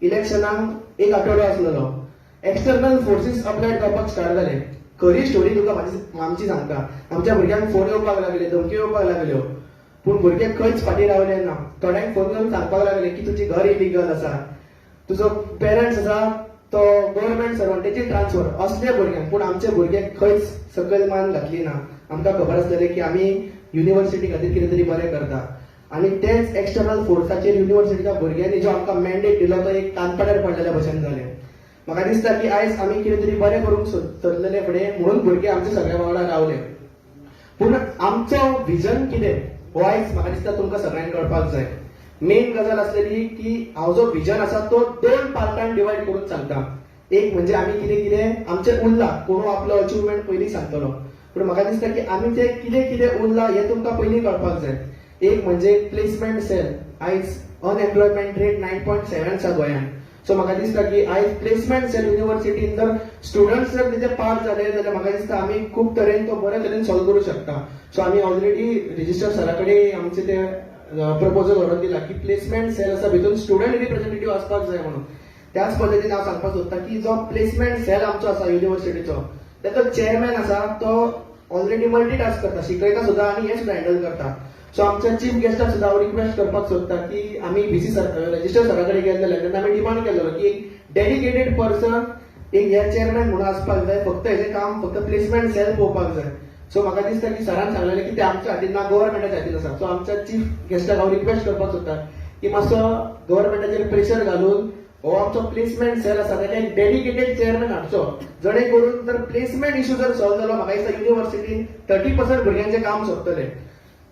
इलेक्शनाक एक आठवडो आसलेलो. एक्सटर्नल फोर्सीस अप्लाय करपाक स्टार्ट जाले. खरी स्टोरी तुका आमची सांगता. आमच्या भुरग्यांक फोन येवपाक लागले, धमकी येवपाक लागल्यो, पूण भुरगे खंयच फाटीं रावले ना. थोड्यांक फोन करून सांगपाक लागले की तुजी घर इलिगल आसा, तुजो पेरंट्स आसा तो गव्हर्नमेंट सर्वंटाची ट्रान्सफर, असले भुरग्यांक. पूण आमचे भुरगे खंयच सकयल मान घातली ना. आमकां खबर आसतलें की आमी युनिव्हर्सिटी खातीर कितें तरी बरें करता. आनी तेच एक्सटर्नल फोर्साचेर युनिव्हर्सिटीच्या भुरग्यांनी जो आमकां मॅन्डेट दिलो तो एक कानपड्यार पडलेल्या भशेन जालें. म्हाका दिसता की आयज आमी कितें तरी बरें करूंक सोदलेले फुडें, म्हणून भुरगे आमचे सगळ्या वांगडा रावले. पूण आमचो विजन कितें हो आयज म्हाका दिसता तुमकां सगळ्यांक कळपाक जाय. मेन गजाल आसलेली की हांव जो विजन आसा तो 2 पार्टान डिवायड करून सांगता. एक म्हणजे आमी कितें कितें आमचें उरलां, कोण आपलो अचिव्हमेंट पयलीं सांगतलो. पूण म्हाका दिसता की आमी तें कितें कितें उरलां हें तुमकां पयलीं कळपाक जाय. एक म्हणजे प्लेसमेंट सेल. आयज अनएम्प्लॉयमेंट रेट 9.7 आसा गोंयांत. सो म्हाका दिसता की आयज प्लेसमेंट सेल युनिव्हर्सिटीन जर स्टुडंट्स जर तेजे पास जाले जाल्यार म्हाका दिसता आमी खूब तरेन तो बऱ्या तरेन सॉल्व करूं शकता. सो आमी ऑलरेडी रजिस्टर सरा कडेन आमचे ते प्रपोजल व्हरून दिला की प्लेसमेंट सेल आसा भितून स्टुडंट रिप्रेझेंटेटिव्ह आसपाक जाय म्हणून. त्याच पद्दतीन हांव सांगपाक सोदता की जो प्लेसमेंट सेल आमचो आसा युनिव्हर्सिटीचो, ताचो चेअरमॅन आसा तो ऑलरेडी मल्टीटास्क करता, शिकयता सुद्धा आनी हें सुद्धा हँडल करता. सो आमच्या चीफ गेस्टाक सुद्धा हांव रिक्वेस्ट करपाक सोदता की आमी बीसी रजिस्टर सरा कडेन गेल्ले तेन्ना आमी डिमांड केल्लो की एक डेडिकेटेड पर्सन एक हे चेअरमॅन म्हणून आसपाक जाय, फक्त हेजें काम फक्त प्लेसमेंट सेल पळोवपाक जाय. सो म्हाका दिसता की सरान सांगलेलें की ते आमच्या हातीन ना, गव्हर्नमेंटाच्या हातीन आसा. सो आमच्या चीफ गेस्टाक हांव रिक्वेस्ट करपाक सोदता की मातसो गव्हर्नमेंटाचेर प्रेशर घालून हो आमचो प्लेसमेंट सेल आसा ताका एक डेडिकेटेड चेअरमॅन हाडचो, जणे करून जर प्लेसमेंट इश्यू जर सॉल्व जालो म्हाका दिसता युनिव्हर्सिटीन 30% भुरग्यांचें काम सोंपतलें,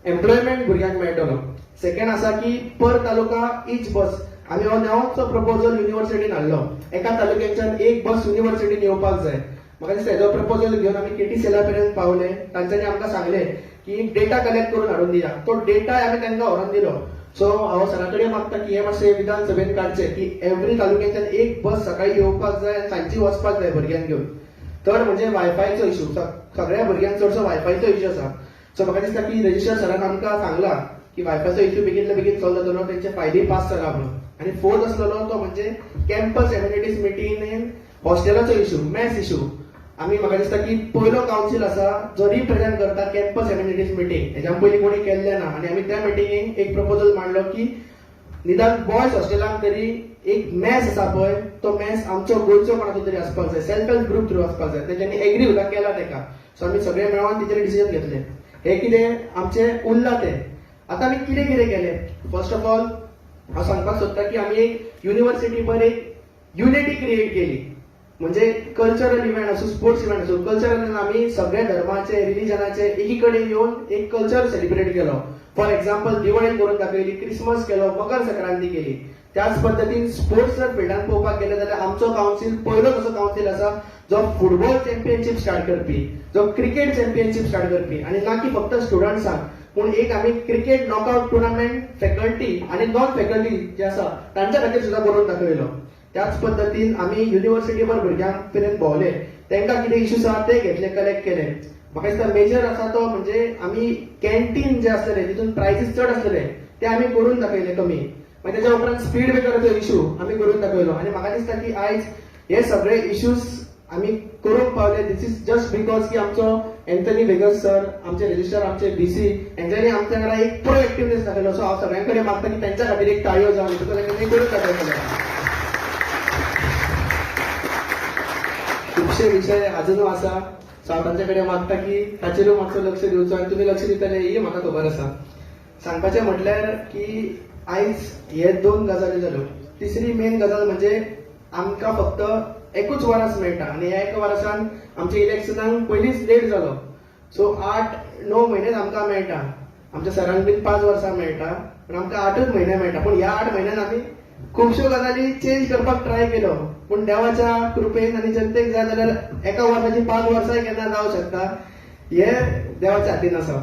एम्प्लॉयमेंट भुरग्यांक मेळटलो. सेकंड आसा की पर तालुका ईच बस. आमी हो नवोचो प्रपोजल युनिव्हर्सिटीन हाडलो. एका तालुक्याच्यान एक बस युनिव्हर्सिटीन येवपाक जाय. म्हाका दिसता हेजो प्रपोजल घेवन आमी केटी सेला पर्यंत पावले. तांच्यांनी आमकां सांगलें की डेटा कलेक्ट करून हाडून दिया. तो डेटा आमी तांकां व्हरून दिलो. सो हांव सरा कडेन मागता की हे मातशें विधानसभेन काडचे की एव्हरी तालुक्याच्यान एक बस सकाळी येवपाक जाय आनी सांजची वचपाक जाय भुरग्यांक घेवन. थर्ड म्हणजे वायफायचो इश्यू. सगळ्या भुरग्यांक चडसो वायफायचो इश्यू आसा. सो म्हाका दिसता की रजिस्टर सरान आमकां सांगला की वायफायचो इश्यू बेगिनले बेगीन सॉल्व जातलो, तेंचे फायदे पास जाला म्हणून. आनी फोर्थ आसलेलो तो म्हणजे कॅम्पस एम्युनिटीज मिटींगेन हॉस्टेलाचो इश्यू, मॅथ्स इश्यू. आमी म्हाका दिसता की पयलो कावन्सील आसा जो रिप्रेझेंट करता कॅम्पस एम्युनिटीज मिटींग, हेज्या पयलीं कोणी केल्लें ना. आनी आमी त्या मिटींगेक एक प्रपोजल मांडलो की निदान बॉयज हॉस्टेलांत तरी एक मॅथ्स आसा पळय तो मॅथ्स आमचो गोंयचो कोणाचो तरी आसपाक जाय, सेल्फ हेल्प ग्रुप थ्रू आसपाक जाय. तेच्यांनी एग्री सुद्दां केला तेका. सो आमी सगळे मेळोन तेचेर डिसिजन घेतलें. हे कितें आमचें उरलां तें. आतां आमी कितें कितें केलें. फर्स्ट ऑफ ऑल हांव सांगपाक सोदता की आमी एक युनिव्हर्सिटी पर एक युनिटी क्रिएट केली. म्हणजे कल्चरल इव्हेंट असो, स्पोर्ट्स इव्हेंट असो, कल्चरल आमी सगळ्या धर्माचे रिलिजनाचे एकी कडेन येवन एक कल्चर सेलिब्रेट केलो. फॉर एक्झाम्पल दिवाळी करून दाखयली, क्रिसमस केलो, मकर संक्रांती केली. त्याच पद्दतीन स्पोर्ट्स जर फिल्डान पळोवपाक गेले जाल्यार आमचो कावन्सील पयलोच असो कावन्सील आसा जो फुटबॉल चॅम्पियनशीप स्टार्ट करपी, जो क्रिकेट चॅम्पियनशीप स्टार्ट करपी. आनी ना की फक्त स्टुडंट्सांक, पूण एक आमी क्रिकेट नॉकआउट टुर्नामेंट फॅकल्टी आनी नॉन फॅकल्टी जे आसा तांच्या खातीर सुद्दां करून दाखयलो. त्याच पद्दतीन आमी युनिव्हर्सिटीवर भुरग्यांक पर्यंत भोंवले, तांकां कितें इश्यूज आसा ते घेतले, कलेक्ट केले. म्हाका दिसता मेजर आसा तो म्हणजे आमी कॅन्टीन जे आसलेले तितून प्रायसीस चड आसलेले ते आमी करून दाखयले कमी. मागीर तेच्या उपरांत स्पीड ब्रेकराचो इश्यू आमी करून दाखयलो. आनी म्हाका दिसता की आयज हे सगळे इश्यूज आमी करूंक पावले. दिस इज जस्ट बिकॉज की आमचो एंथनी वेगस सर, आमचे रजिस्टर, आमचे बीसी, हेंच्यांनी आमच्या वांगडा एक प्रोएक्टिवनेस दाखयलो. सो हांव सगळ्यां कडेन मागता की तेंच्या खातीर एक ताळयो जावन बिकॉज तेंच्यांनी करून दाखयलो. खुबशे विषय अजूनय आसा. सो हांव तांचे कडेन मागता की ताचेरूय मातसो लक्ष दिवचो आनी तुमी लक्ष दितले ही म्हाका खबर आसा. सांगपाचें म्हटल्यार की आयज हे 2 गजाली जाल्यो. तिसरी मेन गजाल म्हणजे आमकां फक्त एकूच वरास मेळटा आनी ह्या एका वरासान आमच्या इलेक्शनाक पयलींच लेट जालो. सो 8-9 म्हयनेच आमकां मेळटा. आमच्या सरांक बीन 5 वर्सां मेळटा, पूण आमकां 8च म्हयने मेळटा. पूण ह्या 8 म्हयन्यान आमी खुबश्यो गजाली चेंज करपाक ट्राय केलो. पूण देवाच्या कृपेन आनी जनतेक जाय जाल्यार एका वर्साची 5 वर्सांय केन्ना जावं शकता. हे देवाच्या हातीन आसा.